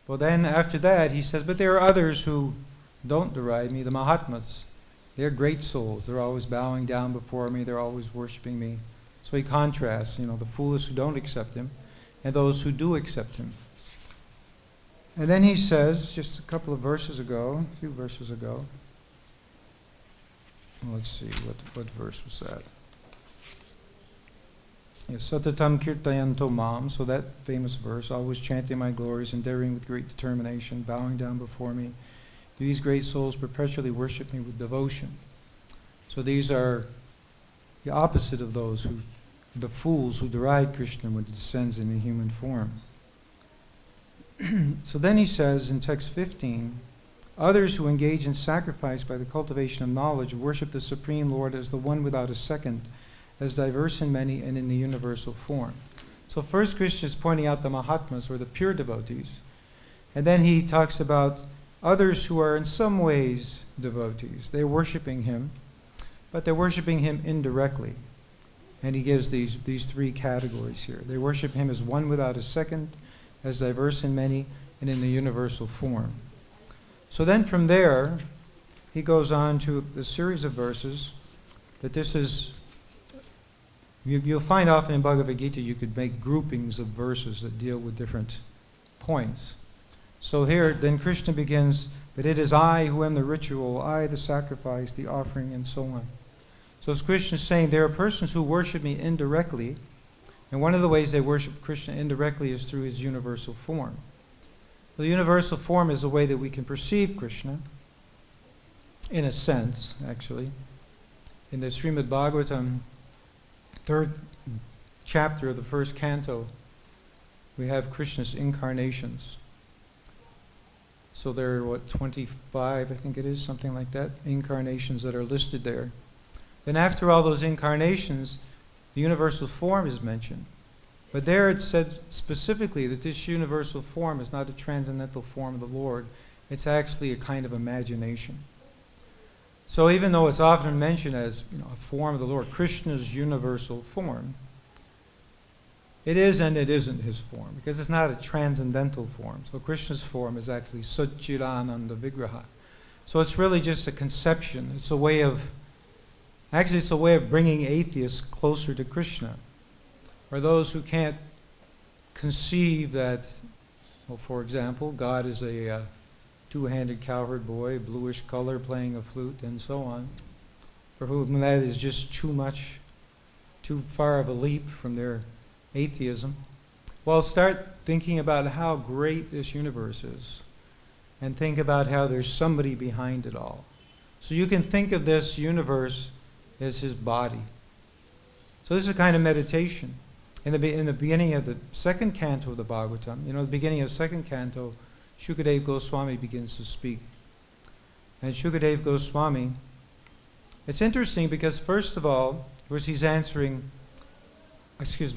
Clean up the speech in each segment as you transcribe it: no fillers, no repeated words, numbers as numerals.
Well, then after that, he says, but there are others who don't deride me, the Mahatmas. They're great souls. They're always bowing down before me. They're always worshiping me. So he contrasts, the foolish who don't accept him and those who do accept him. And then he says, just a few verses ago, let's see, what verse was that? Yes, Satatam Kirtayanto Mam, so that famous verse, always chanting my glories, endeavoring with great determination, bowing down before me. These great souls perpetually worship me with devotion. So these are the opposite of those the fools who deride Krishna when he descends in a human form. So then he says in text 15, others who engage in sacrifice by the cultivation of knowledge worship the Supreme Lord as the one without a second, as diverse in many and in the universal form. So first Krishna is pointing out the Mahatmas, or the pure devotees, and then he talks about others who are in some ways devotees. They're worshiping him, but they're worshiping him indirectly. And he gives these three categories here. They worship him as one without a second, as diverse in many, and in the universal form. So then from there, he goes on to the series of verses that this is, you'll find often in Bhagavad-Gita you could make groupings of verses that deal with different points. So here, then Krishna begins, but it is I who am the ritual, I the sacrifice, the offering, and so on. So as Krishna is saying, there are persons who worship me indirectly, and one of the ways they worship Krishna indirectly is through his universal form. The universal form is the way that we can perceive Krishna, in a sense, actually. In the Srimad Bhagavatam, 3rd chapter of the 1st canto, we have Krishna's incarnations. So there are, 25, I think it is, something like that, incarnations that are listed there. Then after all those incarnations, the universal form is mentioned. But there it's said specifically that this universal form is not a transcendental form of the Lord. It's actually a kind of imagination. So even though it's often mentioned as a form of the Lord, Krishna's universal form, it is and it isn't his form, because it's not a transcendental form. So Krishna's form is actually Satchidananda Vigraha. So it's really just a conception. It's a way of bringing atheists closer to Krishna, or those who can't conceive that, for example, God is a two-handed cowherd boy, bluish color, playing a flute, and so on, for whom that is just too far of a leap from their atheism. Well, start thinking about how great this universe is, and think about how there's somebody behind it all. So you can think of this universe as his body. So this is a kind of meditation. In the beginning of the 2nd canto of the Bhagavatam, the beginning of 2nd canto, Shukadeva Goswami begins to speak. And Shukadeva Goswami, it's interesting because first of all, he's answering, he's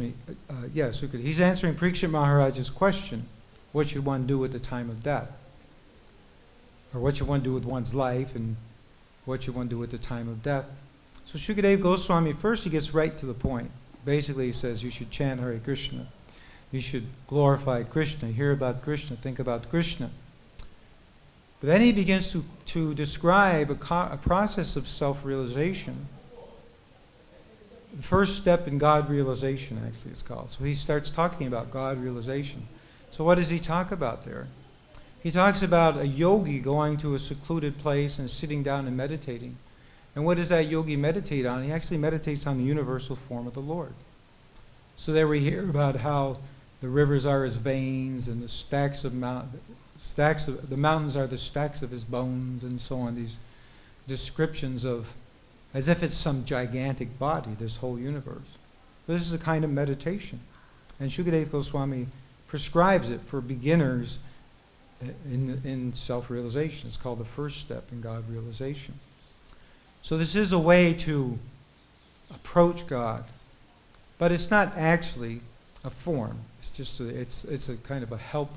answering Parikshit Maharaj's question, what should one do at the time of death? Or what should one do with one's life, and what should one do at the time of death? So Shukadeva Goswami, first he gets right to the point. Basically he says you should chant Hare Krishna. You should glorify Krishna, hear about Krishna, think about Krishna. But then he begins to describe a process of self-realization. The first step in God realization, actually, it's called. So he starts talking about God realization. So what does he talk about there? He talks about a yogi going to a secluded place and sitting down and meditating. And what does that yogi meditate on? He actually meditates on the universal form of the Lord. So there we hear about how the rivers are his veins, and the mountains are the stacks of his bones, and so on. These descriptions of, as if it's some gigantic body, this whole universe. This is a kind of meditation. And Shukadeva Goswami prescribes it for beginners in self-realization. It's called the first step in God realization. So this is a way to approach God, but it's not actually a form. It's just it's a kind of a help.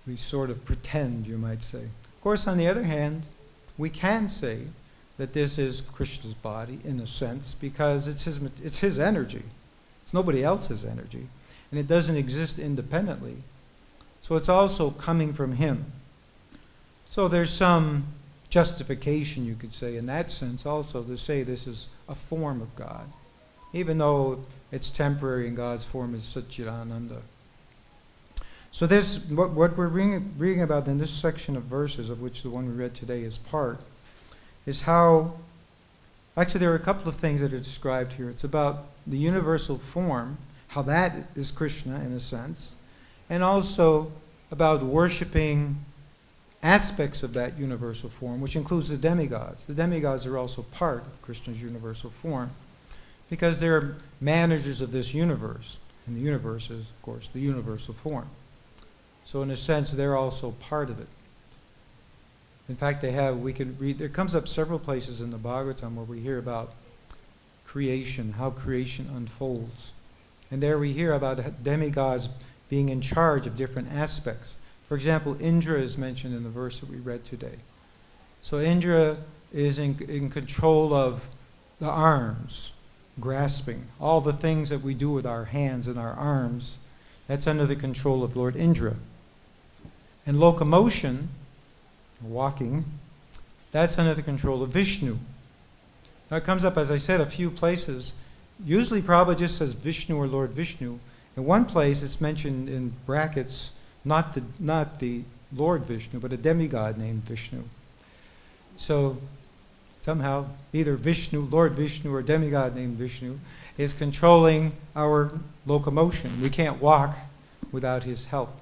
We sort of pretend, you might say. Of course, on the other hand, we can say that this is Krishna's body in a sense, because it's his energy. It's nobody else's energy. And it doesn't exist independently. So it's also coming from him. So there's some justification, you could say, in that sense also, to say this is a form of God, even though it's temporary and God's form is Satchidananda. So this, what we're reading about in this section of verses, of which the one we read today is part, is how, actually there are a couple of things that are described here. It's about the universal form, how that is Krishna in a sense, and also about worshiping aspects of that universal form, which includes the demigods. The demigods are also part of Krishna's universal form, because they're managers of this universe, and the universe is, of course, the universal form. So in a sense, they're also part of it. In fact, we can read, there comes up several places in the Bhagavatam where we hear about creation, how creation unfolds. And there we hear about demigods being in charge of different aspects. For example, Indra is mentioned in the verse that we read today. So Indra is in control of the arms, grasping. All the things that we do with our hands and our arms, that's under the control of Lord Indra. And locomotion, walking, that's under the control of Vishnu. Now it comes up, as I said, a few places. Usually probably just says Vishnu or Lord Vishnu. In one place it's mentioned in brackets, not the Lord Vishnu, but a demigod named Vishnu. So somehow either Vishnu, Lord Vishnu, or demigod named Vishnu is controlling our locomotion. We can't walk without his help.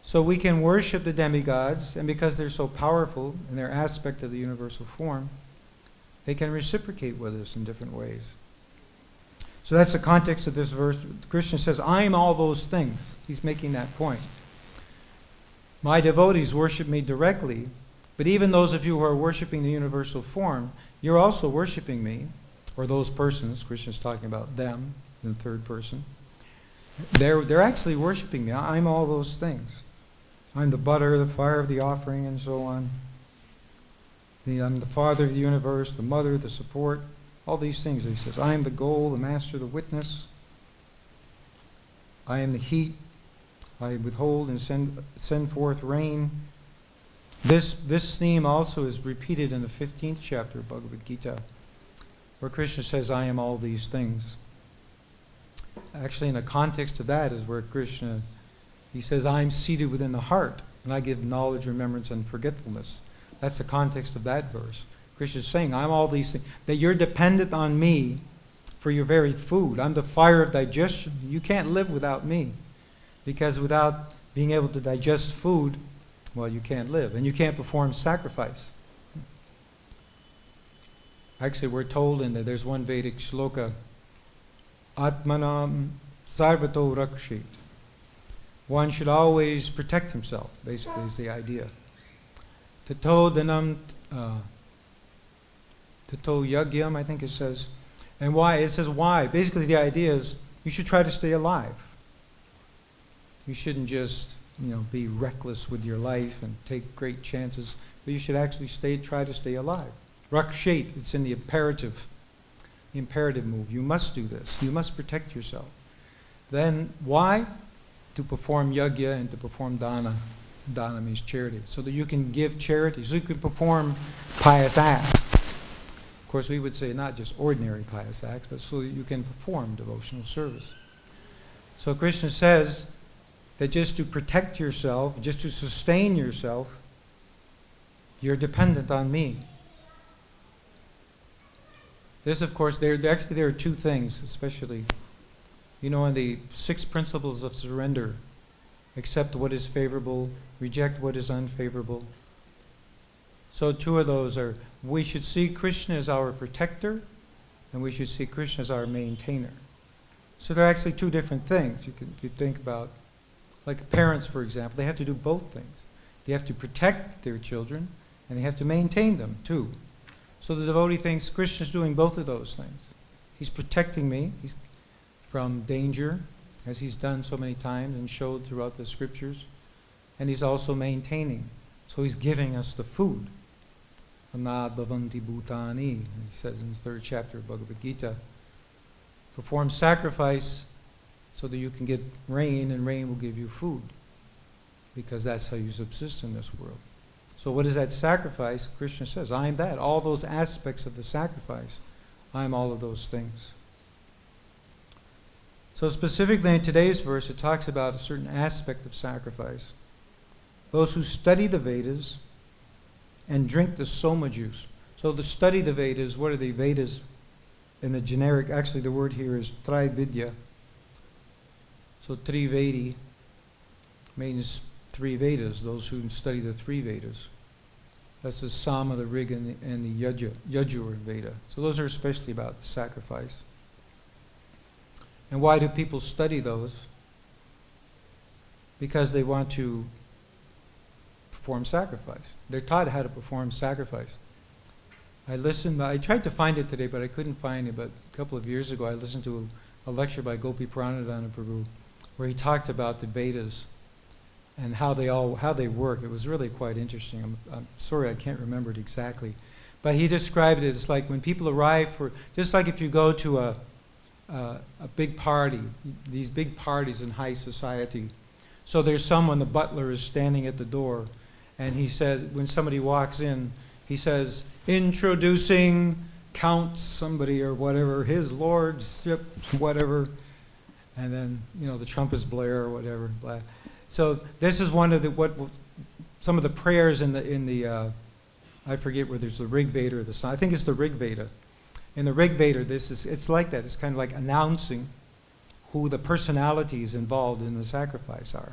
So we can worship the demigods, and because they're so powerful in their aspect of the universal form, they can reciprocate with us in different ways. So that's the context of this verse. Krishna says, I'm all those things. He's making that point. My devotees worship me directly, but even those of you who are worshiping the universal form, you're also worshiping me, or those persons. Krishna's talking about them in the third person. They're actually worshiping me. I'm all those things. I'm the butter, the fire of the offering, and so on. I'm the father of the universe, the mother, the support, all these things. He says, I am the goal, the master, the witness. I am the heat. I withhold and send forth rain. This theme also is repeated in the 15th chapter of Bhagavad-Gita, where Krishna says, I am all these things. Actually, in the context of that is where Krishna, he says, I am seated within the heart, and I give knowledge, remembrance, and forgetfulness. That's the context of that verse. Krishna is saying, I'm all these things, that you're dependent on me for your very food. I'm the fire of digestion. You can't live without me, because without being able to digest food, well, you can't live, and you can't perform sacrifice. Actually, we're told there's one Vedic shloka, Atmanam sarvato rakshit. One should always protect himself, basically, is the idea. Tato danam, tato yagyam, I think it says. And why? It says why. Basically, the idea is you should try to stay alive. You shouldn't just, be reckless with your life and take great chances, but you should actually try to stay alive. Rakshit, it's in the imperative move. You must do this. You must protect yourself. Then why? To perform yajna and to perform dana. Dana means charity. So that you can give charity, so you can perform pious acts. Of course, we would say not just ordinary pious acts, but so that you can perform devotional service. So Krishna says that just to protect yourself, just to sustain yourself, you're dependent on me. This, of course, there are two things, especially, in the 6 principles of surrender. Accept what is favorable, reject what is unfavorable. So 2 of those are, we should see Krishna as our protector, and we should see Krishna as our maintainer. So they're actually 2 different things. If you think about, like parents, for example, they have to do both things. They have to protect their children, and they have to maintain them, too. So the devotee thinks Krishna's doing both of those things. He's protecting me from danger, as he's done so many times and showed throughout the scriptures. And he's also maintaining. So he's giving us the food. Anad bhavanti bhutani, he says in the third chapter of Bhagavad-Gita. Perform sacrifice so that you can get rain, and rain will give you food, because that's how you subsist in this world. So what is that sacrifice? Krishna says, I am that. All those aspects of the sacrifice, I am all of those things. So specifically in today's verse, it talks about a certain aspect of sacrifice. Those who study the Vedas and drink the soma juice. So to study the Vedas, what are the Vedas? In the generic, actually the word here is Trividya. So Trivedi means three Vedas, those who study the three Vedas. That's the Sama, the Rig, and the Yajur Veda. So those are especially about sacrifice. And why do people study those? Because they want to perform sacrifice. They're taught how to perform sacrifice. I tried to find it today, but I couldn't find it. But a couple of years ago, I listened to a lecture by Gopi Pranadhana Prabhu, where he talked about the Vedas and how they work. It was really quite interesting. I'm sorry I can't remember it exactly. But he described it as like when people arrive just like if you go to a big party, these big parties in high society. So there's someone, the butler is standing at the door, and he says, when somebody walks in, he says, introducing Count somebody or whatever, his lordship, whatever, and then, the trumpets blare or whatever. Blah. So this is one of some of the prayers in the I forget whether it's the Rig Veda or the I think it's the Rig Veda. In the Rig Veda, it's like that. It's kind of like announcing who the personalities involved in the sacrifice are.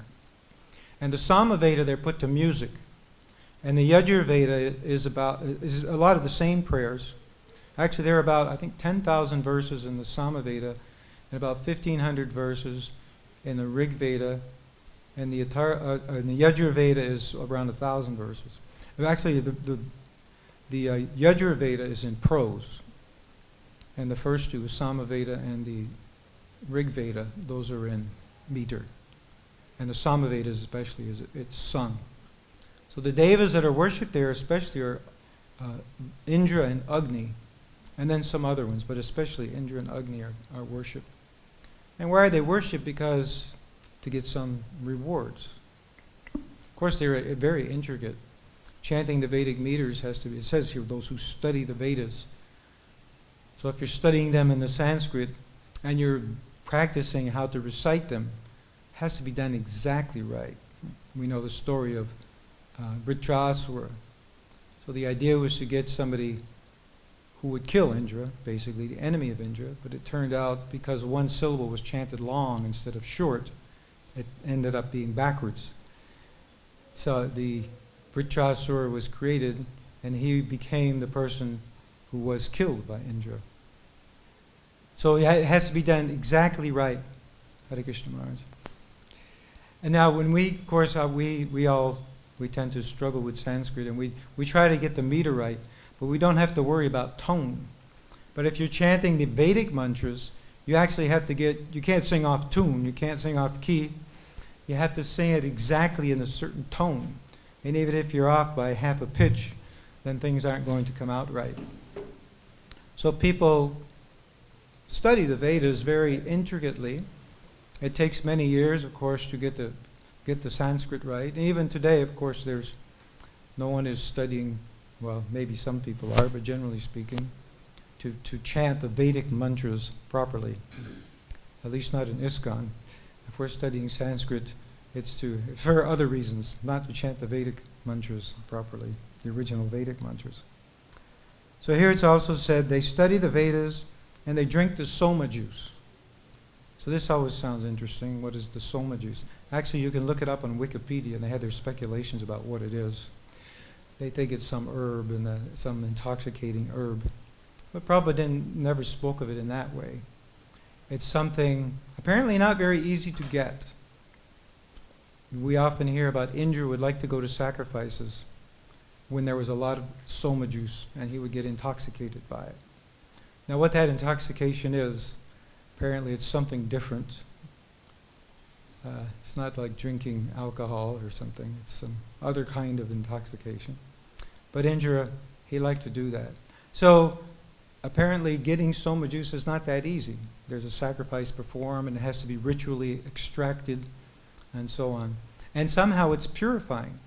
And the Sama Veda, they're put to music. And the Yajur Veda is a lot of the same prayers. Actually, there are about, I think, 10,000 verses in the Sama Veda and about 1,500 verses in the Rig Veda. And the Yajur Veda is around 1,000 verses. Actually, the Yajur Veda is in prose. And the first two, Sama Veda and the Rig Veda, those are in meter. And the Sama Veda especially, it's sung. So the devas that are worshipped there especially are Indra and Agni, and then some other ones, but especially Indra and Agni are worshipped. And why are they worshipped? Because to get some rewards. Of course, they're very intricate. Chanting the Vedic meters has to be, it says here, those who study the Vedas. So if you're studying them in the Sanskrit and you're practicing how to recite them, it has to be done exactly right. We know the story of Vritrasura. So the idea was to get somebody who would kill Indra, basically the enemy of Indra, but it turned out because one syllable was chanted long instead of short, it ended up being backwards. So the Vritrasura was created, and he became the person who was killed by Indra. So it has to be done exactly right. Hare Krishna Maharaj. And now when we, of course, we tend to struggle with Sanskrit, and we try to get the meter right, but we don't have to worry about tone. But if you're chanting the Vedic mantras, you actually have to you can't sing off tune, you can't sing off key. You have to sing it exactly in a certain tone. And even if you're off by half a pitch, then things aren't going to come out right. So people study the Vedas very intricately. It takes many years, of course, to get the Sanskrit right. And even today, of course, no one is studying, well, maybe some people are, but generally speaking, to chant the Vedic mantras properly. At least not in ISKCON. If we're studying Sanskrit, it's for other reasons, not to chant the Vedic mantras properly, the original Vedic mantras. So here it's also said they study the Vedas and they drink the soma juice. So this always sounds interesting. What is the soma juice? Actually, you can look it up on Wikipedia, and they have their speculations about what it is. They think it's some herb and some intoxicating herb. But Prabhupada never spoke of it in that way. It's something apparently not very easy to get. We often hear about Indra would like to go to sacrifices when there was a lot of soma juice, and he would get intoxicated by it. Now what that intoxication is, apparently it's something different. It's not like drinking alcohol or something. It's some other kind of intoxication. But Indra, He liked to do that. So apparently getting soma juice is not that easy. There's a sacrifice performed, and it has to be ritually extracted, and so on. And somehow it's purifying.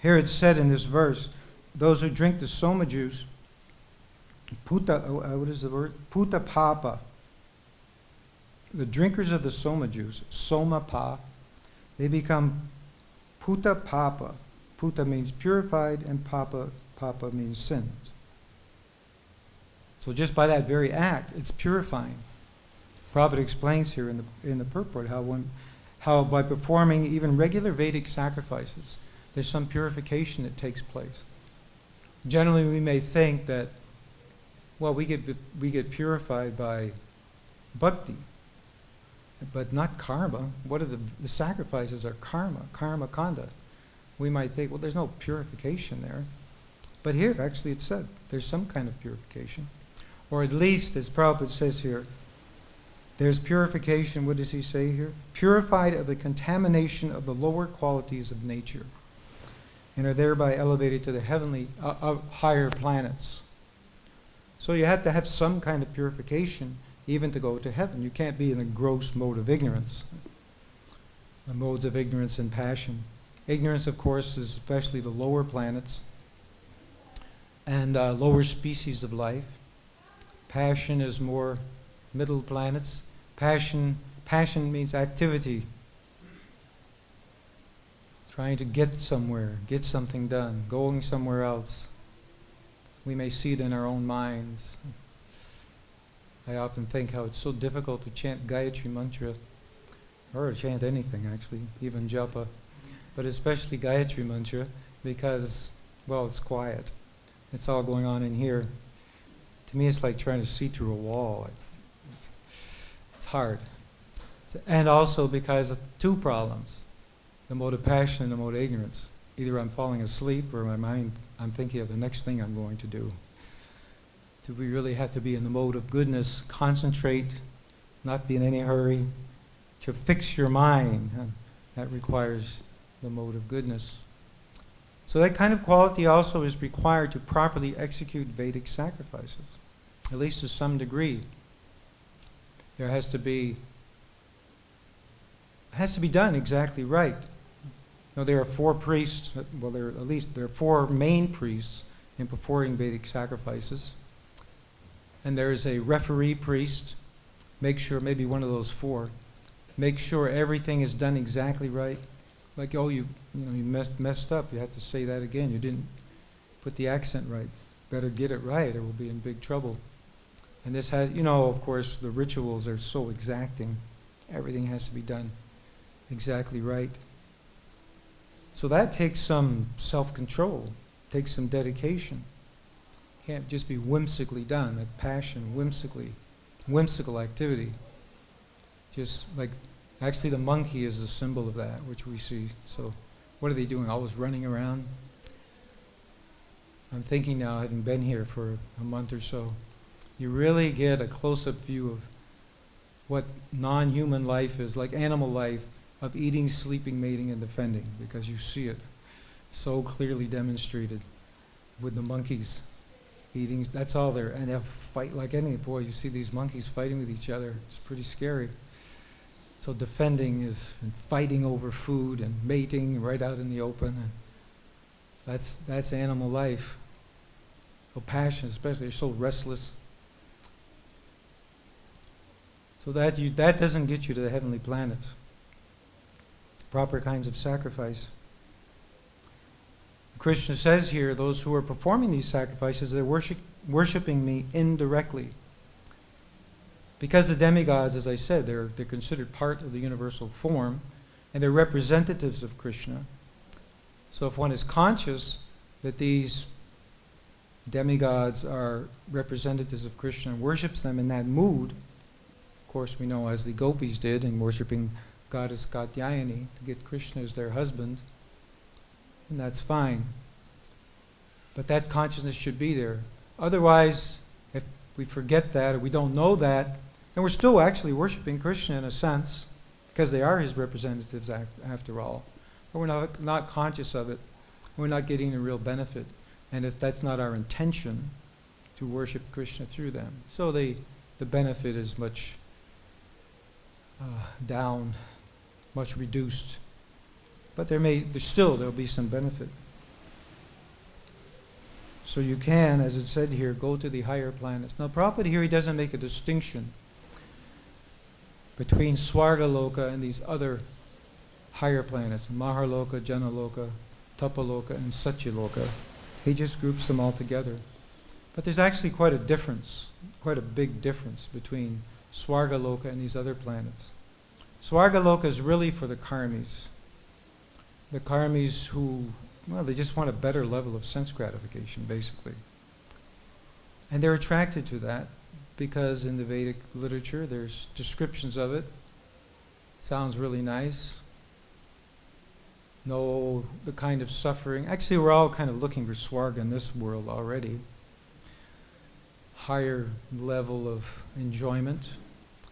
Here it's said in this verse, those who drink the soma juice, what is the word? Puta papa. The drinkers of the soma juice, soma pa, they become puta papa. Puta means purified, and papa means sins. So just by that very act, it's purifying. Prabhupada explains here in the purport how by performing even regular Vedic sacrifices, there's some purification that takes place. Generally, we may think that, well, we get purified by bhakti, but not karma. What are the sacrifices are karma kanda. We might think, well, there's no purification there. But here, actually, it said there's some kind of purification. Or at least, as Prabhupada says here, there's purification, what does he say here? Purified of the contamination of the lower qualities of nature, and are thereby elevated to the heavenly, higher planets. So you have to have some kind of purification even to go to heaven. You can't be in a gross mode of ignorance. The modes of ignorance and passion. Ignorance, of course, is especially the lower planets and lower species of life. Passion is more middle planets. Passion means activity. Trying to get somewhere, get something done, going somewhere else. We may see it in our own minds. I often think how it's so difficult to chant Gayatri Mantra, or chant anything actually, even japa, but especially Gayatri Mantra, because, well, it's quiet. It's all going on in here. To me, it's like trying to see through a wall. It's hard. And also because of two problems, the mode of passion and the mode of ignorance. Either I'm falling asleep or in my mind I'm thinking of the next thing I'm going to do. Do we really have to be in the mode of goodness, concentrate, not be in any hurry, to fix your mind? That requires the mode of goodness. So that kind of quality also is required to properly execute Vedic sacrifices, at least to some degree. There has to be done exactly right. Now, there are four priests, well, there are four main priests in performing Vedic sacrifices. And there is a referee priest. Make sure, maybe one of those four, make sure everything is done exactly right. Like, oh, you messed up. You have to say that again. You didn't put the accent right. Better get it right or we'll be in big trouble. And this has, of course, the rituals are so exacting. Everything has to be done exactly right. So that takes some self-control, takes some dedication. Can't just be whimsically done, that passion, whimsical activity. Just like, actually the monkey is a symbol of that, which we see. So what are they doing? Always running around? I'm thinking now, having been here for a month or so, you really get a close-up view of what non-human life is, like animal life, of eating, sleeping, mating, and defending, because you see it so clearly demonstrated with the monkeys eating. That's all there, and they'll fight like any. Boy, you see these monkeys fighting with each other. It's pretty scary. So defending is and fighting over food and mating right out in the open. And that's animal life. So passion, especially, they're so restless. So that doesn't get you to the heavenly planets. Proper kinds of sacrifice. Krishna says here, those who are performing these sacrifices, they're worshiping me indirectly. Because the demigods, as I said, they're considered part of the universal form, and they're representatives of Krishna. So if one is conscious that these demigods are representatives of Krishna and worships them in that mood, of course we know as the gopis did in worshipping Goddess Katyayani to get Krishna as their husband, and that's fine. But that consciousness should be there. Otherwise, if we forget that or we don't know that, then we're still actually worshiping Krishna in a sense, because they are his representatives after all. But we're not conscious of it. We're not getting a real benefit. and if that's not our intention, to worship Krishna through them. So the benefit is much down, much reduced. But there'll be some benefit. So you can, as it said here, go to the higher planets. Now Prabhupada here, he doesn't make a distinction between Swargaloka and these other higher planets, Maharloka, Janaloka, Tapaloka, and Satyaloka. He just groups them all together. But there's actually quite a difference, quite a big difference between Swargaloka and these other planets. Swargaloka is really for the karmis. The karmis who, they just want a better level of sense gratification, basically. And they're attracted to that because in the Vedic literature there's descriptions of it. Sounds really nice. Know the kind of suffering. Actually, we're all kind of looking for Swarga in this world already. Higher level of enjoyment.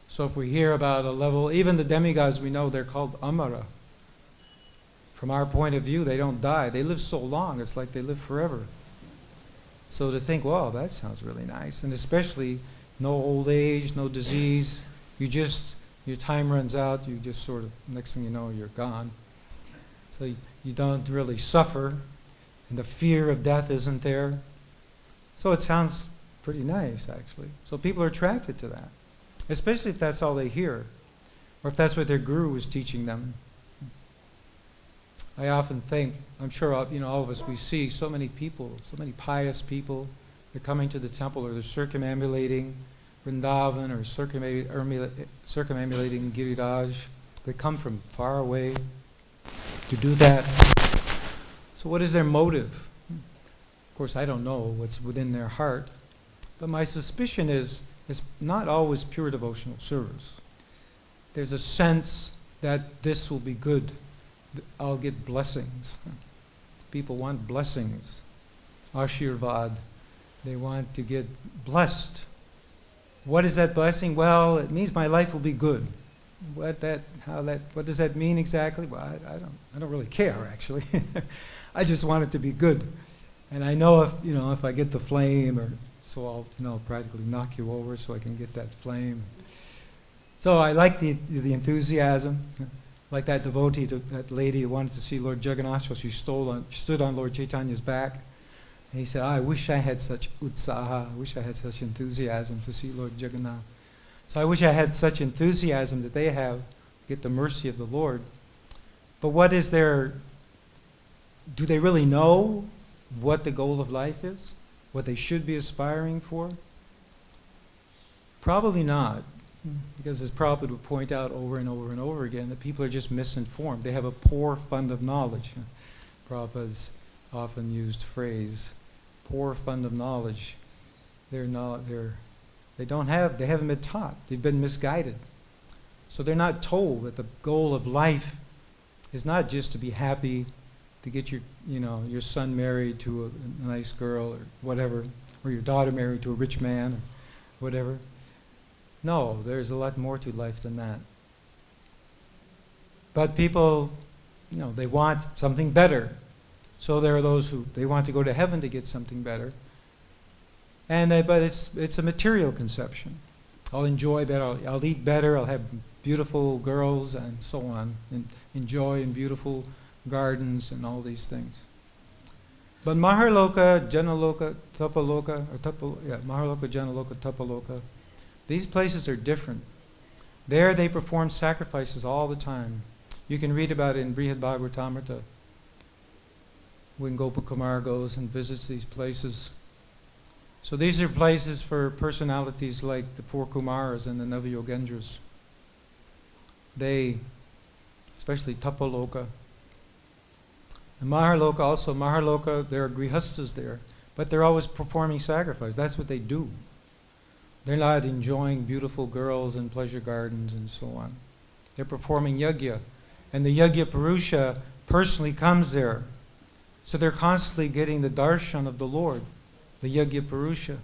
So if we hear about a level, even the demigods we know, they're called Amara. From our point of view, they don't die. They live so long, it's like they live forever. So to think, wow, that sounds really nice. And especially no old age, no disease. Your time runs out, you just sort of, next thing you know, you're gone. So you don't really suffer, and the fear of death isn't there. So it sounds pretty nice, actually. So people are attracted to that, especially if that's all they hear, or if that's what their guru is teaching them. I often think, I'm sure all of us, we see so many people, so many pious people, they're coming to the temple or they're circumambulating Vrindavan or circumambulating Giriraj. They come from far away to do that. So what is their motive? Of course, I don't know what's within their heart, but my suspicion is it's not always pure devotional service. There's a sense that this will be good. I'll get blessings. People want blessings. Ashirvad. They want to get blessed. What is that blessing? Well, it means my life will be good. What does that mean exactly? Well, I don't really care, actually. I just want it to be good. And I know if I get the flame, or so I'll practically knock you over so I can get that flame. So I like the enthusiasm. Like that devotee, that lady who wanted to see Lord Jagannath, so she stood on Lord Chaitanya's back. And he said, I wish I had such utsaha, I wish I had such enthusiasm to see Lord Jagannath. So I wish I had such enthusiasm that they have to get the mercy of the Lord. But do they really know what the goal of life is? What they should be aspiring for? Probably not. Because as Prabhupada would point out over and over and over again, that people are just misinformed. They have a poor fund of knowledge. Prabhupada's often used phrase, poor fund of knowledge. They haven't been taught. They've been misguided. So they're not told that the goal of life is not just to be happy, to get your son married to a nice girl or whatever, or your daughter married to a rich man or whatever. No, there's a lot more to life than that. But people, they want something better. So there are those who, they want to go to heaven to get something better. But it's a material conception. I'll enjoy better, I'll eat better, I'll have beautiful girls and so on, and enjoy in beautiful gardens and all these things. But Maharloka, Janaloka, Tapaloka, Maharloka, Janaloka, Tapaloka, these places are different. There they perform sacrifices all the time. You can read about it in Brihad Bhagavatamrita, when Gopakumar goes and visits these places. So these are places for personalities like the four Kumaras and the Navayogendras. They, especially Tapaloka. And Maharloka, there are grihastas there, but they're always performing sacrifice. That's what they do. They're not enjoying beautiful girls and pleasure gardens and so on. They're performing yajna. And the yajna Purusha personally comes there. So they're constantly getting the darshan of the Lord, the yajna Purusha.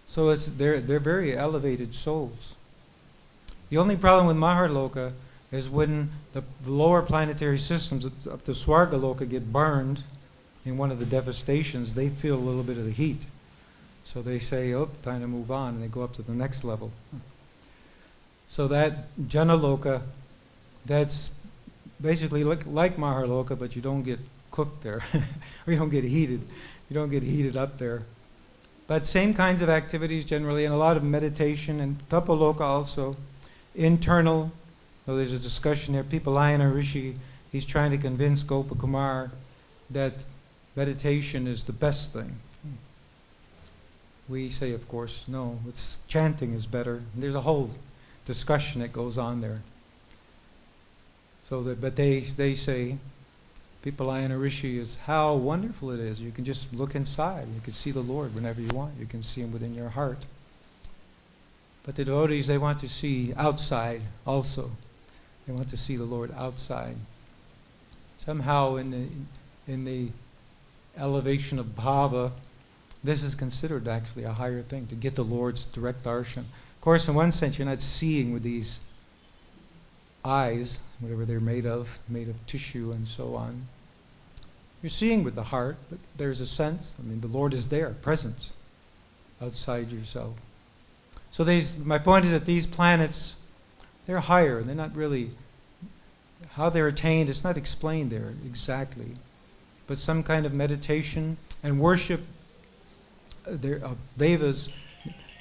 So they're very elevated souls. The only problem with Maharloka is when the lower planetary systems up to Swargaloka get burned, in one of the devastations, they feel a little bit of the heat. So they say, oh, time to move on, and they go up to the next level. So that Janaloka, that's basically like Maharloka, but you don't get cooked there, or you don't get heated. You don't get heated up there. But same kinds of activities generally, and a lot of meditation, and Tapaloka also, internal. So there's a discussion there. Pipalayana Rishi, he's trying to convince Gopakumar that meditation is the best thing. We say, of course, no, chanting is better. There's a whole discussion that goes on there. But they say, Pipalayana Rishi, is how wonderful it is. You can just look inside. You can see the Lord whenever you want. You can see Him within your heart. But the devotees, they want to see outside also. They want to see the Lord outside. Somehow in the elevation of bhava, this is considered actually a higher thing, to get the Lord's direct darshan. Of course, in one sense, you're not seeing with these eyes, whatever they're made of tissue and so on. You're seeing with the heart, but there's a sense, the Lord is there, present, outside yourself. So my point is that these planets, they're higher. They're not really, how they're attained, it's not explained there exactly. But some kind of meditation and worship, devas.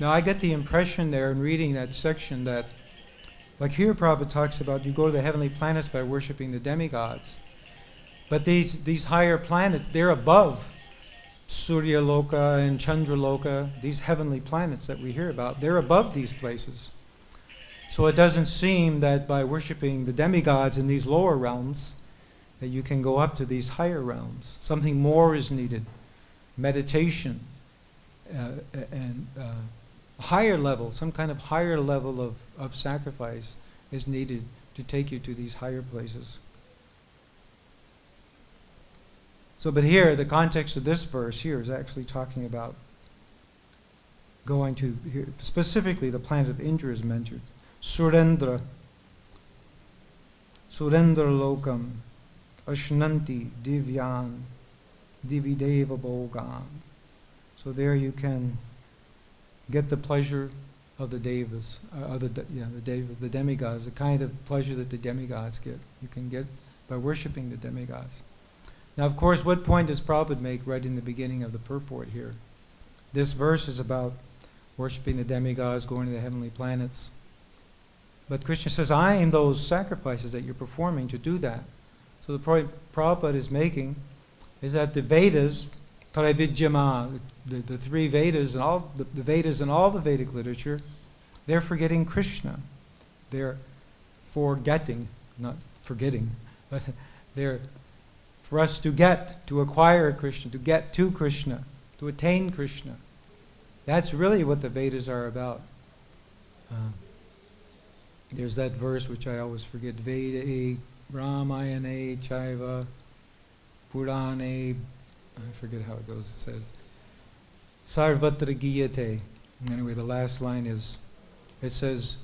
Now I get the impression there in reading that section that, like here Prabhupada talks about, you go to the heavenly planets by worshiping the demigods. But these higher planets, they're above Surya Loka and Chandra Loka, these heavenly planets that we hear about, they're above these places. So it doesn't seem that by worshiping the demigods in these lower realms that you can go up to these higher realms. Something more is needed. Meditation and higher level, some kind of higher level of sacrifice is needed to take you to these higher places. So, but here, the context of this verse here is actually talking about going to, here, specifically the planet of Indra is mentioned. Surendra Lokam, Ashnanti Divyan, Divideva Bhogam. So there you can get the pleasure of the devas, the demigods, the kind of pleasure that the demigods get. You can get by worshiping the demigods. Now, of course, what point does Prabhupada make right in the beginning of the purport here? This verse is about worshiping the demigods, going to the heavenly planets. But Krishna says, I am those sacrifices that you're performing to do that. So the point Prabhupada is making is that the Vedas, Traividyama, the three Vedas and all the Vedas and all the Vedic literature, they're forgetting Krishna. They're forgetting, not forgetting, but they're for us to get, to acquire Krishna, to get to Krishna, to attain Krishna. That's really what the Vedas are about. There's that verse which I always forget, Veda Ramayane Chaiva Purane, I forget how it goes, it says, Sarvatra Giyate. Anyway, the last line is, it says,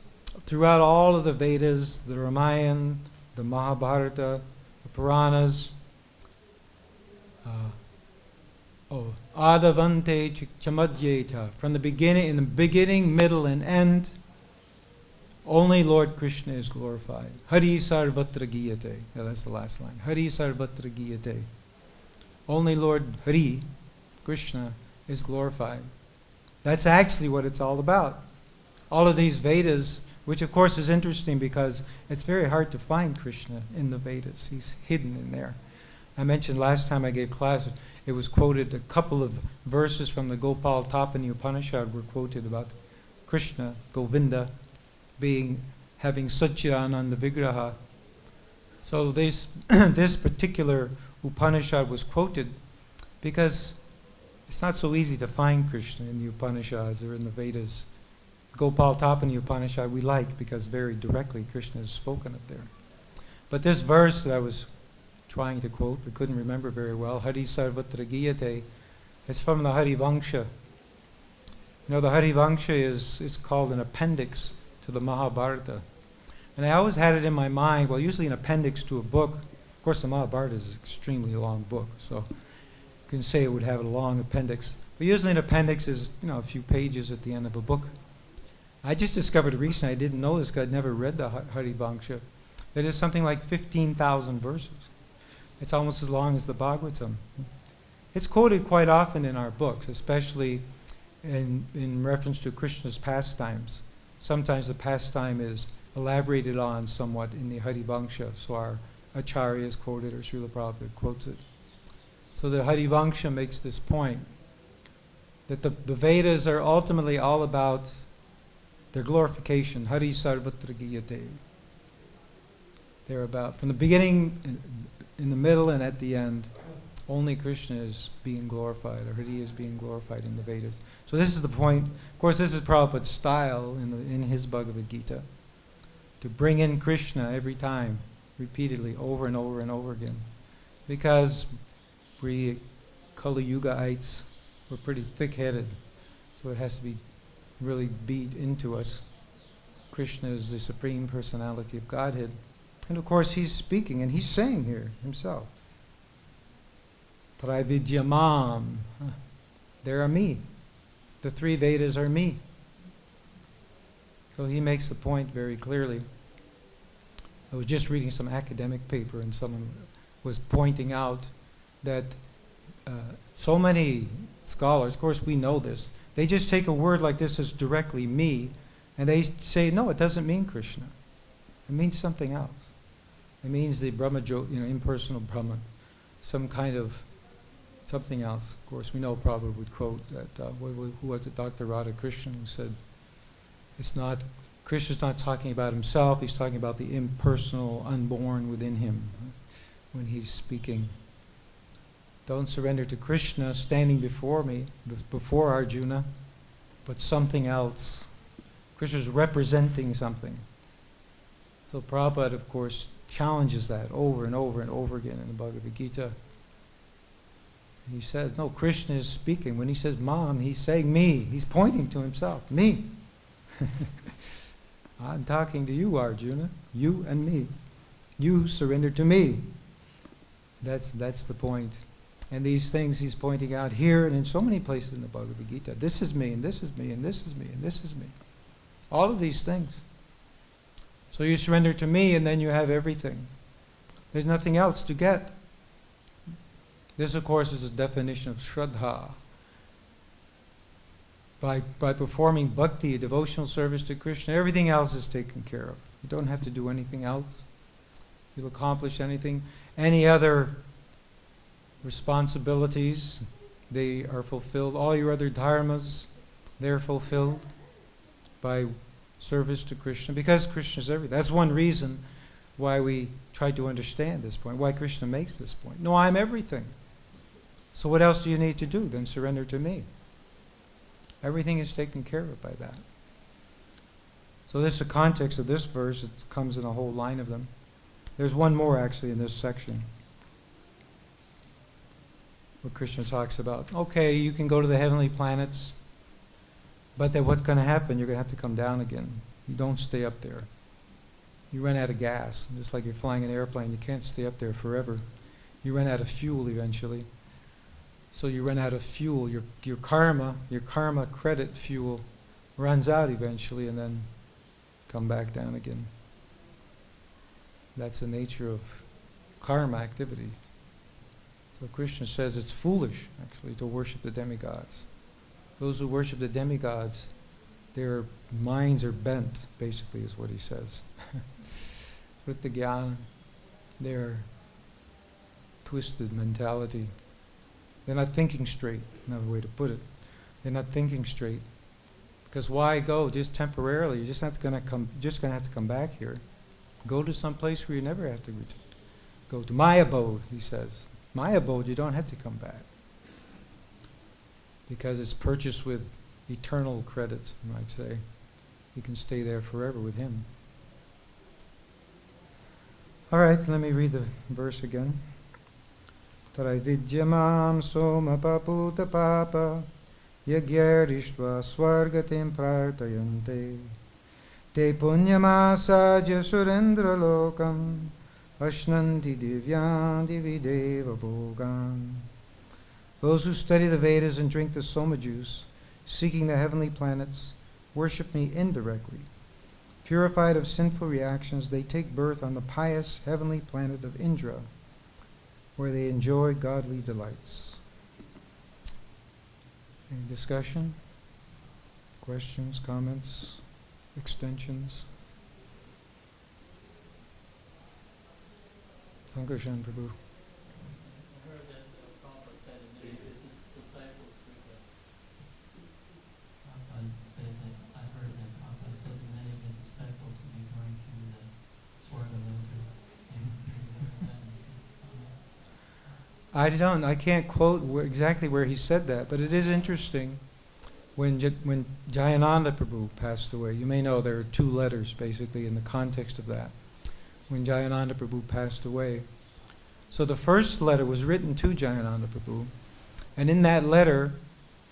throughout all of the Vedas, the Ramayana, the Mahabharata, the Puranas, Adavante Chamadyeta, from the beginning, in the beginning, middle, and end, only Lord Krishna is glorified. Hari Sarvatra Giyate. Yeah, that's the last line. Hari Sarvatra Giyate. Only Lord Hari, Krishna, is glorified. That's actually what it's all about. All of these Vedas, which of course is interesting because it's very hard to find Krishna in the Vedas. He's hidden in there. I mentioned last time I gave class, it was quoted, a couple of verses from the Gopal Tapani Upanishad were quoted about Krishna, Govinda, having Satchidananda Vigraha. So this particular Upanishad was quoted because it's not so easy to find Krishna in the Upanishads or in the Vedas. Gopal Tapani Upanishad we like because very directly Krishna is spoken of there. But this verse that I was trying to quote, but couldn't remember very well, Hari Sarvatra Giyate, it's from the Hari Vangsha. You know, the Hari Vangsha is called an appendix to the Mahabharata. And I always had it in my mind, well, usually an appendix to a book. Of course, the Mahabharata is an extremely long book, so can say it would have a long appendix. But usually an appendix is, a few pages at the end of a book. I just discovered recently, I didn't know this because I'd never read the Harivangsha, that it's something like 15,000 verses. It's almost as long as the Bhagavatam. It's quoted quite often in our books, especially in reference to Krishna's pastimes. Sometimes the pastime is elaborated on somewhat in the Harivangsha, so our acharyas quote it, or Srila Prabhupada quotes it. So the Harivangsha makes this point, that the Vedas are ultimately all about their glorification, Hari Sarvatra Giyate. They're about, from the beginning, in the middle, and at the end, only Krishna is being glorified, or Hari is being glorified in the Vedas. So this is the point. Of course, this is Prabhupada's style in his Bhagavad-Gita, to bring in Krishna every time, repeatedly, over and over and over again. Because we Kali Yuga-ites, we're pretty thick-headed, so it has to be really beat into us. Krishna is the Supreme Personality of Godhead. And of course, he's speaking, and he's saying here himself, Traividyamam, there are me. The three Vedas are me. So he makes the point very clearly. I was just reading some academic paper, and someone was pointing out that so many scholars, of course we know this, they just take a word like this as directly me, and they say, no, it doesn't mean Krishna. It means something else. It means the Brahma, impersonal Brahman, some kind of something else. Of course, we know Prabhupada would quote that, who was it, Dr. Radhakrishnan, who said, Krishna's not talking about himself, he's talking about the impersonal unborn within him when he's speaking. Don't surrender to Krishna standing before me, before Arjuna, but something else. Krishna's representing something. So Prabhupada, of course, challenges that over and over and over again in the Bhagavad-Gita. He says, no, Krishna is speaking. When he says Mom, he's saying me. He's pointing to himself, me. I'm talking to you, Arjuna, you and me. You surrender to me. That's the point. And these things he's pointing out here and in so many places in the Bhagavad-Gita. This is me, and this is me, and this is me, and this is me. All of these things. So you surrender to me, and then you have everything. There's nothing else to get. This, of course, is a definition of Shraddha. By performing bhakti, a devotional service to Krishna, everything else is taken care of. You don't have to do anything else. You'll accomplish anything. Any other responsibilities, they are fulfilled. All your other dharmas, they're fulfilled by service to Krishna, because Krishna is everything. That's one reason why we try to understand this point, why Krishna makes this point. No, I'm everything. So what else do you need to do? Then surrender to me. Everything is taken care of by that. So this is the context of this verse. It comes in a whole line of them. There's one more actually in this section, where Krishna talks about, okay, you can go to the heavenly planets, but then what's going to happen? You're going to have to come down again. You don't stay up there. You run out of gas. Just like you're flying an airplane, you can't stay up there forever. You run out of fuel eventually. So you run out of fuel. Your karma credit fuel runs out eventually, and then come back down again. That's the nature of karma activities. So Krishna says it's foolish, actually, to worship the demigods. Those who worship the demigods, their minds are bent, basically, is what he says. Vritta jnana, their twisted mentality. They're not thinking straight, another way to put it. They're not thinking straight. Because why go just temporarily? You're just going to have to come back here. Go to some place where you never have to return. Go to my abode, he says. My abode, you don't have to come back. Because it's purchased with eternal credits, you might say. You can stay there forever with him. All right, let me read the verse again. Traividyamam somapaputa papa yagyarishva swargatim prartayante te punyamasajya surendra lokam ashnanti divyan divideva bhogan Those who study the Vedas and drink the soma juice, seeking the heavenly planets, worship me indirectly. Purified of sinful reactions, they take birth on the pious heavenly planet of Indra, where they enjoy godly delights. Any discussion? Questions, comments, extensions? Sankarshan Prabhu. I heard that Prabhupada said in many of his disciples Prabhupada said that I heard that Prabhupada said that many of his disciples will be going to the Swarga Loka. I can't quote exactly where he said that, but it is interesting. When Jayananda Prabhu passed away, you may know there are two letters basically in the context of that. When Jayananda Prabhu passed away. So the first letter was written to Jayananda Prabhu, and in that letter,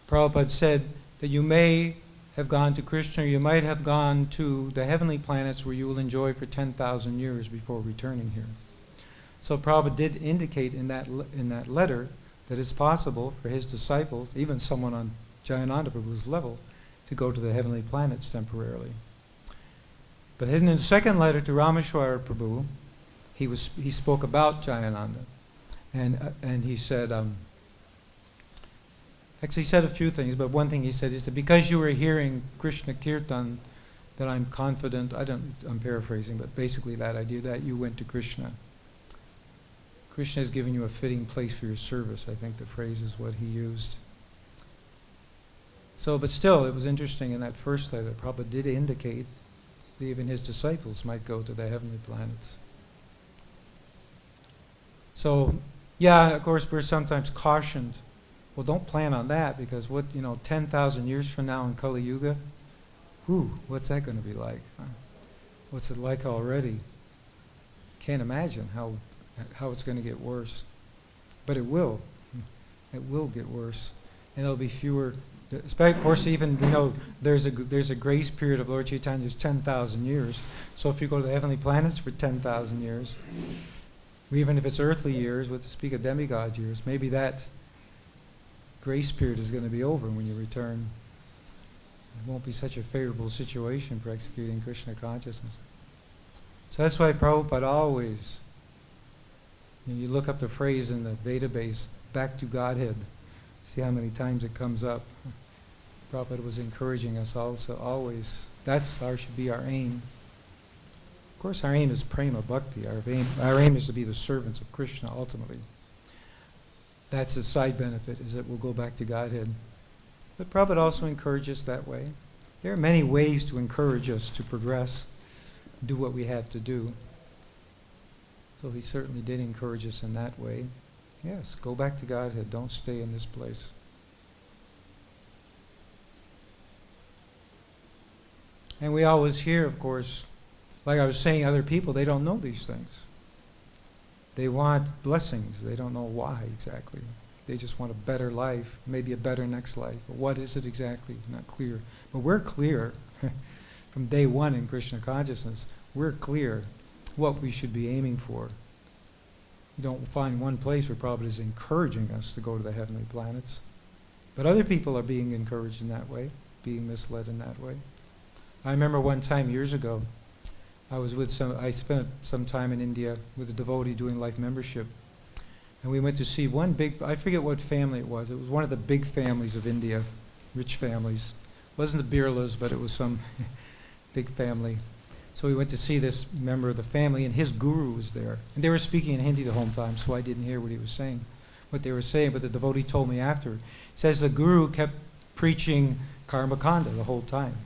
Prabhupada said that you may have gone to Krishna, or you might have gone to the heavenly planets where you will enjoy for 10,000 years before returning here. So Prabhupada did indicate in that letter that it's possible for his disciples, even someone on Jayananda Prabhu's level, to go to the heavenly planets temporarily. But in the second letter to Rameshwara Prabhu, he spoke about Jayananda, and he said, actually he said a few things, but one thing he said is that because you were hearing Krishna Kirtan, that I'm confident, I'm paraphrasing, but basically that idea that you went to Krishna. Krishna has given you a fitting place for your service. I think the phrase is what he used. So, but still, it was interesting in that first letter, Prabhupada did indicate that even his disciples might go to the heavenly planets. So, yeah, of course, we're sometimes cautioned, well, don't plan on that, because 10,000 years from now in Kali Yuga, what's that going to be like? What's it like already? Can't imagine how it's going to get worse. But it will. It will get worse. And there'll be fewer. Of course, even there's a grace period of Lord Chaitanya's 10,000 years. So if you go to the heavenly planets for 10,000 years, even if it's earthly years, with to speak of demigod years, maybe that grace period is going to be over when you return. It won't be such a favorable situation for executing Krishna consciousness. So that's why Prabhupada always, you look up the phrase in the database, back to Godhead. See how many times it comes up. Prabhupada was encouraging us also, always. Should be our aim. Of course, our aim is prema bhakti. Our aim is to be the servants of Krishna ultimately. That's the side benefit, is that we'll go back to Godhead. But Prabhupada also encourages that way. There are many ways to encourage us to progress, do what we have to do. So he certainly did encourage us in that way. Yes, go back to Godhead. Don't stay in this place. And we always hear, of course, like I was saying, other people, they don't know these things. They want blessings. They don't know why exactly. They just want a better life, maybe a better next life. But what is it exactly? Not clear. But we're clear from day one in Krishna consciousness. We're clear what we should be aiming for. You don't find one place where Prabhupada is encouraging us to go to the heavenly planets. But other people are being encouraged in that way, being misled in that way. I remember one time years ago, I spent some time in India with a devotee doing life membership. And we went to see one I forget what family it was. It was one of the big families of India, rich families. It wasn't the Birlas, but it was some big family. So we went to see this member of the family, and his guru was there. And they were speaking in Hindi the whole time, so I didn't hear what they were saying, but the devotee told me after. He says the guru kept preaching karma kanda the whole time.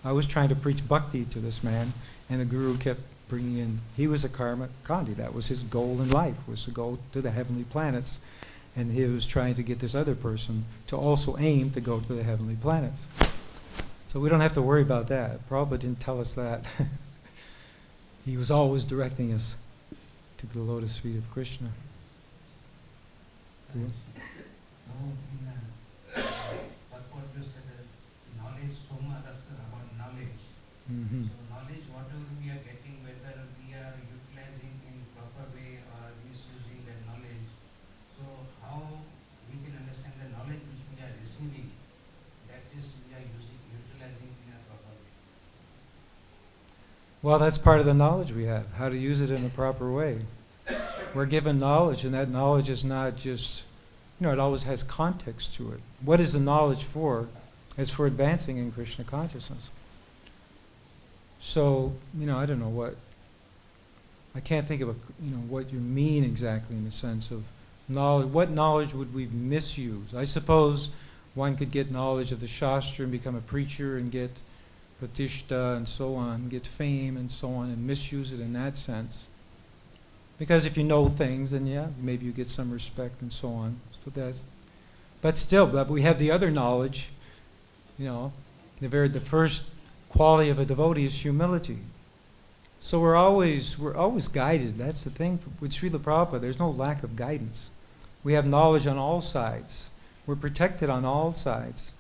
I was trying to preach bhakti to this man, and the guru kept bringing in, he was a karma kandi. That was his goal in life, was to go to the heavenly planets. And he was trying to get this other person to also aim to go to the heavenly planets. So we don't have to worry about that. Prabhupada didn't tell us that. He was always directing us to the lotus feet of Krishna. Yeah. Knowledge, soma, that's about knowledge. Mm-hmm. So knowledge, whatever we are getting, whether we are utilizing in proper way or misusing that knowledge, so how we can understand Well, that's part of the knowledge we have, how to use it in a proper way. We're given knowledge, and that knowledge is not just, it always has context to it. What is the knowledge for? It's for advancing in Krishna consciousness. So, I don't know I can't think of what you mean exactly in the sense of knowledge. What knowledge would we misuse? I suppose one could get knowledge of the Shastra and become a preacher and get pratishta and so on, get fame and so on, and misuse it in that sense. Because if you know things, then maybe you get some respect and so on. But still, we have the other knowledge, the first quality of a devotee is humility. So we're always guided. That's the thing with Srila Prabhupada. There's no lack of guidance. We have knowledge on all sides. We're protected on all sides.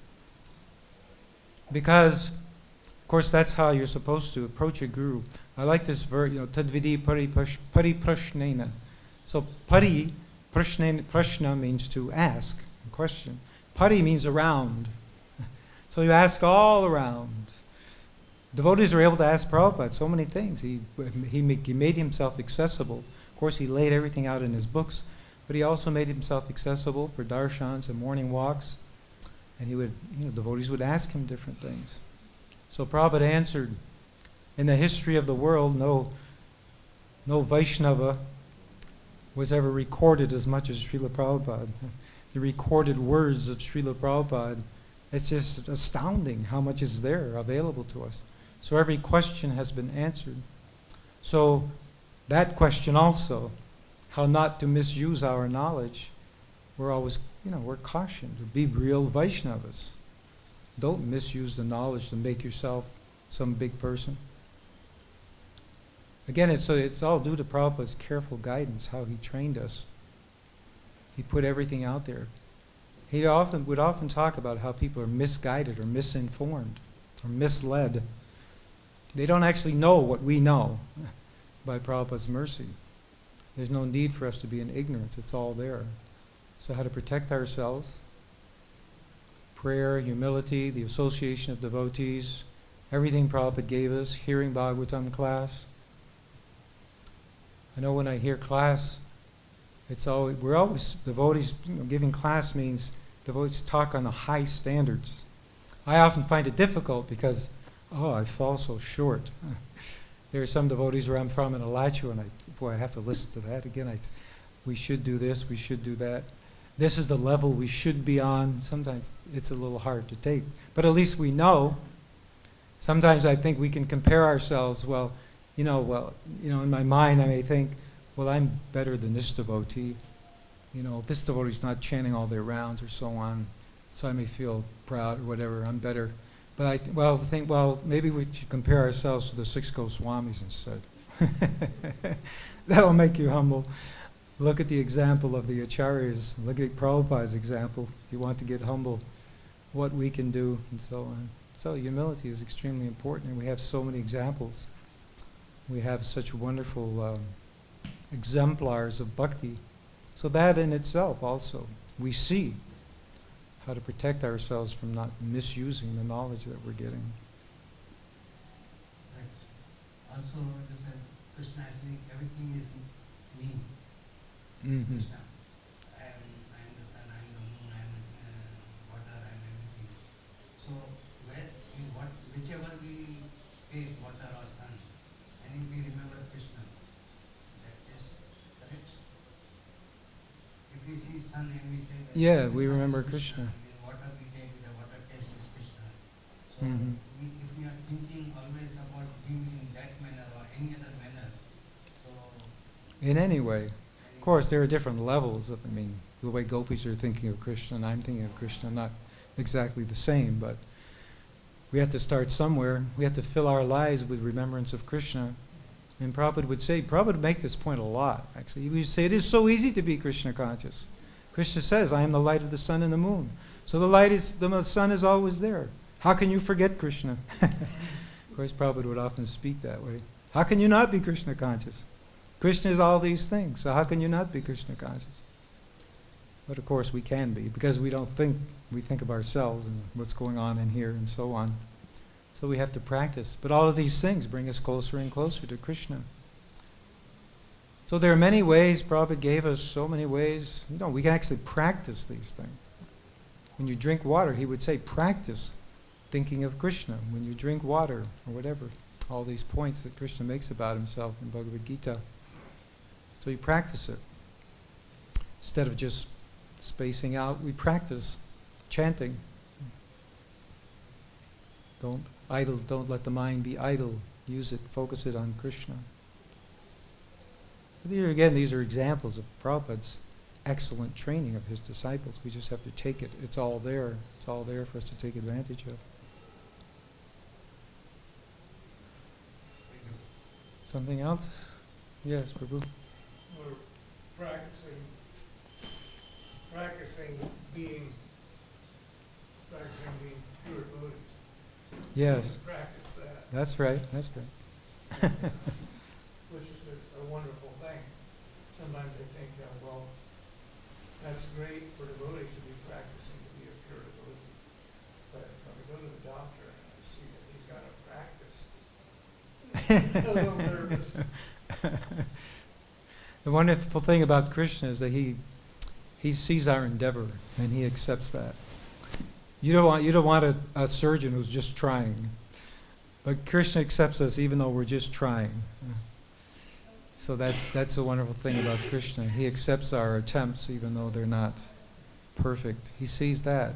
Because, of course, that's how you're supposed to approach a guru. I like this verse, tadvidi pariprashnena. So prashna means to ask, question. Pari means around. So you ask all around. Devotees are able to ask Prabhupada so many things. He made himself accessible. Of course, he laid everything out in his books, but he also made himself accessible for darshans and morning walks. And devotees would ask him different things. So Prabhupada answered, in the history of the world, no Vaishnava was ever recorded as much as Srila Prabhupada. The recorded words of Srila Prabhupada, it's just astounding how much is there available to us. So every question has been answered. So that question also, how not to misuse our knowledge, we're always, we're cautioned to be real Vaishnavas. Don't misuse the knowledge to make yourself some big person. Again, it's all due to Prabhupada's careful guidance, how he trained us. He put everything out there. He would often talk about how people are misguided or misinformed or misled. They don't actually know what we know by Prabhupada's mercy. There's no need for us to be in ignorance. It's all there. So how to protect ourselves? Prayer, humility, the association of devotees, everything Prabhupada gave us, hearing Bhagavatam class. I know when I hear class, we're always devotees. Giving class means devotees talk on the high standards. I often find it difficult because, I fall so short. There are some devotees where I'm from in Alachu, and I have to listen to that again. We should do this, we should do that. This is the level we should be on. Sometimes it's a little hard to take, but at least we know. Sometimes I think we can compare ourselves. In my mind I may think, I'm better than this devotee. This devotee's not chanting all their rounds or so on, so I may feel proud or whatever, I'm better. But I think, maybe we should compare ourselves to the 6 Goswamis instead. That'll make you humble. Look at the example of the Acharyas. Look at Prabhupada's example. If you want to get humble, what we can do and so on. So humility is extremely important, and we have so many examples. We have such wonderful exemplars of bhakti. So that in itself also, we see how to protect ourselves from not misusing the knowledge that we're getting. Right. Also, Krishna is saying everything is me. Mm-hmm. Krishna. I am the sun, I am the moon, I am water, I am everything. So, whichever we take, water or sun, and if we remember Krishna, that is correct. If we see sun and we say that we sun remember is Krishna. The water we take, the water taste is Krishna. So if we are thinking always about him in that manner or any other manner, so In any way. Of course, there are different levels. The way gopis are thinking of Krishna and I'm thinking of Krishna, not exactly the same, but we have to start somewhere. We have to fill our lives with remembrance of Krishna. And Prabhupada would make this point a lot, actually. He would say, it is so easy to be Krishna conscious. Krishna says, I am the light of the sun and the moon. So the sun is always there. How can you forget Krishna? Of course, Prabhupada would often speak that way. How can you not be Krishna conscious? Krishna is all these things, so how can you not be Krishna conscious? But of course we can be, because we think of ourselves and what's going on in here and so on. So we have to practice. But all of these things bring us closer and closer to Krishna. So there are many ways. Prabhupada gave us so many ways. We can actually practice these things. When you drink water, he would say, practice thinking of Krishna. When you drink water, or whatever. All these points that Krishna makes about himself in Bhagavad-Gita. So you practice it. Instead of just spacing out, we practice chanting. Don't let the mind be idle. Use it, focus it on Krishna. But here again, these are examples of Prabhupada's excellent training of his disciples. We just have to take it. It's all there. It's all there for us to take advantage of. Something else? Yes, Prabhu. We're practicing being pure devotees. Yes. Practice that, That's right. That's right. which is a wonderful thing. Sometimes I think, well, that's great for devotees to be practicing to be a pure devotee. But when I go to the doctor and I see that he's got to practice, I'm a little nervous. The wonderful thing about Krishna is that he sees our endeavor and he accepts that. You don't want a surgeon who's just trying, but Krishna accepts us even though we're just trying. So that's a wonderful thing about Krishna. He accepts our attempts even though they're not perfect. He sees that.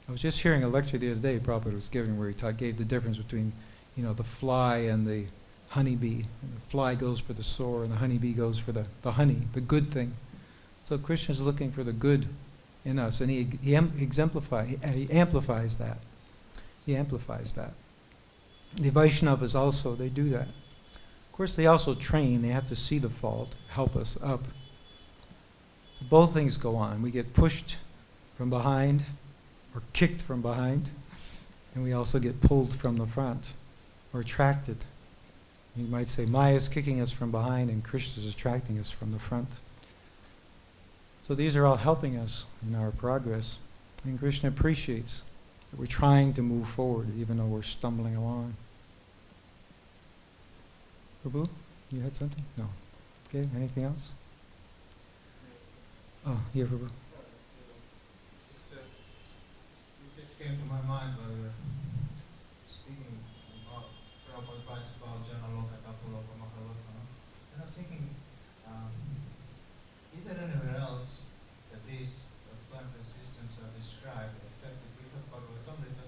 I was just hearing a lecture the other day Prabhupada was giving where he gave the difference between the fly and the honeybee. And the fly goes for the sore and the honeybee goes for the honey, the good thing. So Krishna is looking for the good in us, and he amplifies that. He amplifies that. The Vaishnavas also, they do that. Of course, they also train. They have to see the fault, help us up. So both things go on. We get pushed from behind or kicked from behind, and we also get pulled from the front or attracted. You might say Maya is kicking us from behind and Krishna is attracting us from the front. So these are all helping us in our progress. And Krishna appreciates that we're trying to move forward even though we're stumbling along. Prabhu, you had something? No. Okay, anything else? Oh, here, Prabhu. It just came to my mind while we were speaking about Prabhupada writes about Janaloka, Tapaloka, Mahaloka. And I was thinking, is there anywhere else that these planetary systems are described except in Bhagavad-Gita?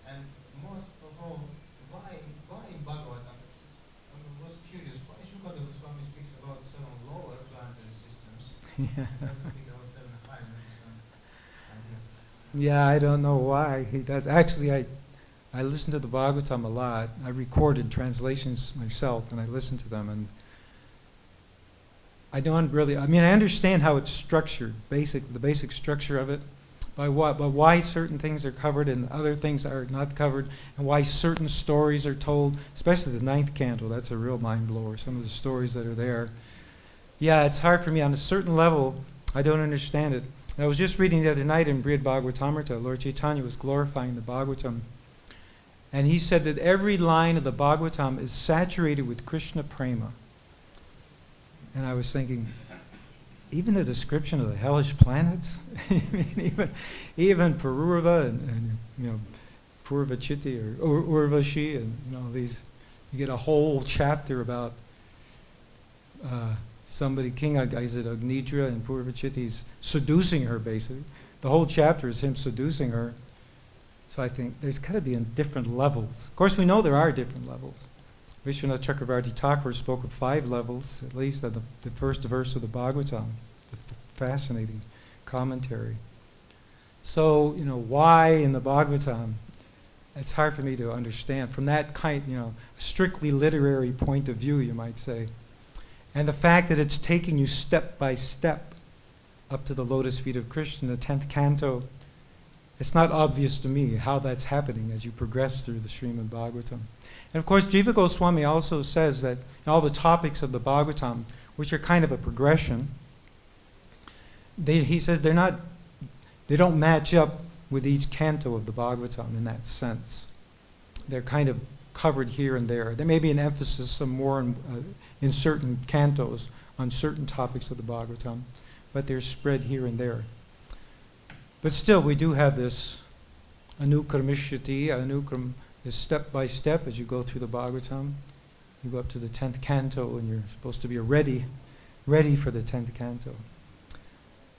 And most of all, why in Bhagavatam? I was curious, why Shukadeva Goswami speaks about 7 lower planetary systems? Yeah. Doesn't speak about 7 high, maybe some idea. Yeah, I don't know why he does. Actually, I listen to the Bhagavatam a lot. I recorded translations myself, and I listen to them, and I don't really. I understand how it's structured, the basic structure of it, but why certain things are covered and other things are not covered, and why certain stories are told, especially the 9th canto. That's a real mind blower. Some of the stories that are there. Yeah, it's hard for me on a certain level. I don't understand it. And I was just reading the other night in Brihad Bhagavatamrita, Lord Chaitanya was glorifying the Bhagavatam. And he said that every line of the Bhagavatam is saturated with Krishna prema. And I was thinking, even the description of the hellish planets, even Pururva and Purvachiti or Urvashi and these, you get a whole chapter about somebody, is it Agnidra and Purvachiti's seducing her basically. The whole chapter is him seducing her. So I think there's got to be in different levels. Of course, we know there are different levels. Vishwanath Chakravarti Thakur spoke of 5 levels, at least at the first verse of the Bhagavatam, the fascinating commentary. So, why in the Bhagavatam, it's hard for me to understand from that kind, strictly literary point of view, you might say. And the fact that it's taking you step by step up to the lotus feet of Krishna, the 10th canto, it's not obvious to me how that's happening as you progress through the Srimad Bhagavatam. And of course, Jiva Goswami also says that all the topics of the Bhagavatam, which are kind of a progression, he says they don't match up with each canto of the Bhagavatam in that sense. they're kind of covered here and there. There may be an emphasis some more in certain cantos on certain topics of the Bhagavatam, but they're spread here and there. But still, we do have this anukramishati. Anukram is step by step as you go through the Bhagavatam. You go up to the 10th canto and you're supposed to be ready for the 10th canto.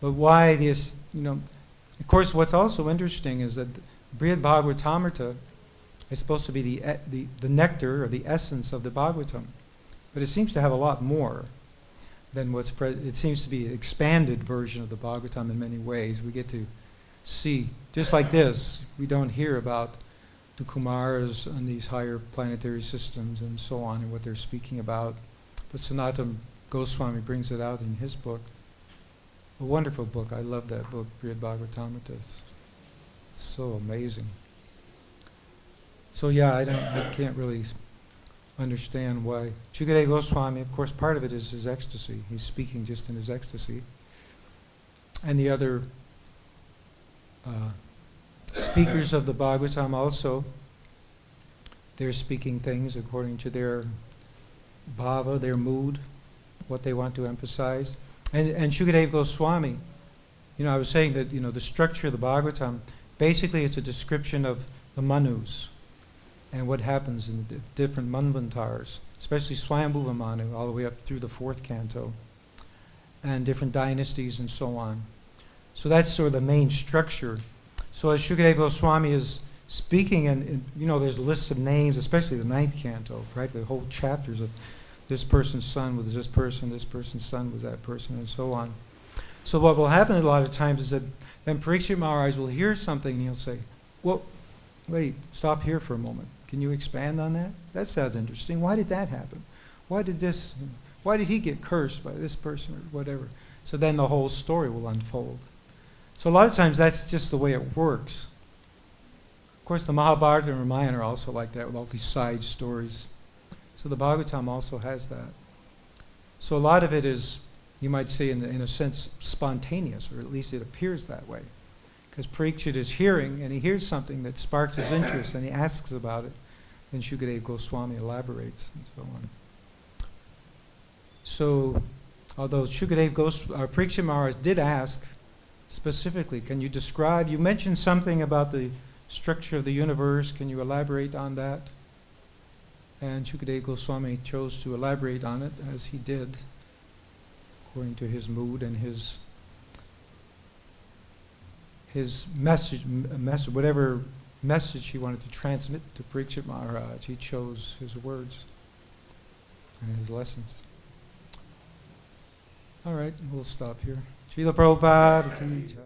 But why this, of course what's also interesting is that Brihad Bhagavatamrita is supposed to be the nectar or the essence of the Bhagavatam. But it seems to have a lot more than what's present. It seems to be an expanded version of the Bhagavatam in many ways. We get to see, just like this, we don't hear about the Kumaras and these higher planetary systems and so on and what they're speaking about. But Sanatana Goswami brings it out in his book. A wonderful book. I love that book, Brihad Bhagavatamrita. It's so amazing. So yeah, I can't really understand why. Shukadeva Goswami, of course, part of it is his ecstasy. He's speaking just in his ecstasy. And the other speakers of the Bhagavatam also, they're speaking things according to their bhava, their mood, what they want to emphasize. And Shukadeva Goswami, I was saying that, the structure of the Bhagavatam, basically it's a description of the Manus and what happens in the different Manvantars, especially Swayambhuva Manu, all the way up through the 4th canto, and different dynasties and so on. So that's sort of the main structure. So as Shukadeva Goswami is speaking, and there's lists of names, especially the 9th canto, right? The whole chapters of this person's son was this person's son was that person, and so on. So what will happen a lot of times is that then Parikshit Maharaj will hear something and he'll say, well, wait, stop here for a moment. Can you expand on that? That sounds interesting. Why did that happen? Why did he get cursed by this person or whatever? So then the whole story will unfold. So a lot of times that's just the way it works. Of course, the Mahabharata and Ramayana are also like that with all these side stories. So the Bhagavatam also has that. So a lot of it is, you might say, in a sense, spontaneous, or at least it appears that way. Because Parikshit is hearing, and he hears something that sparks his interest, and he asks about it. Then Shukadeva Goswami elaborates, and so on. So, although Parikshit Maharaj did ask specifically, can you describe, you mentioned something about the structure of the universe, can you elaborate on that? And Shukadeva Goswami chose to elaborate on it, as he did, according to his mood and his message, whatever message he wanted to transmit to Parikshit Maharaj. He chose his words and his lessons. All right, we'll stop here. Srila Prabhupada ki jai.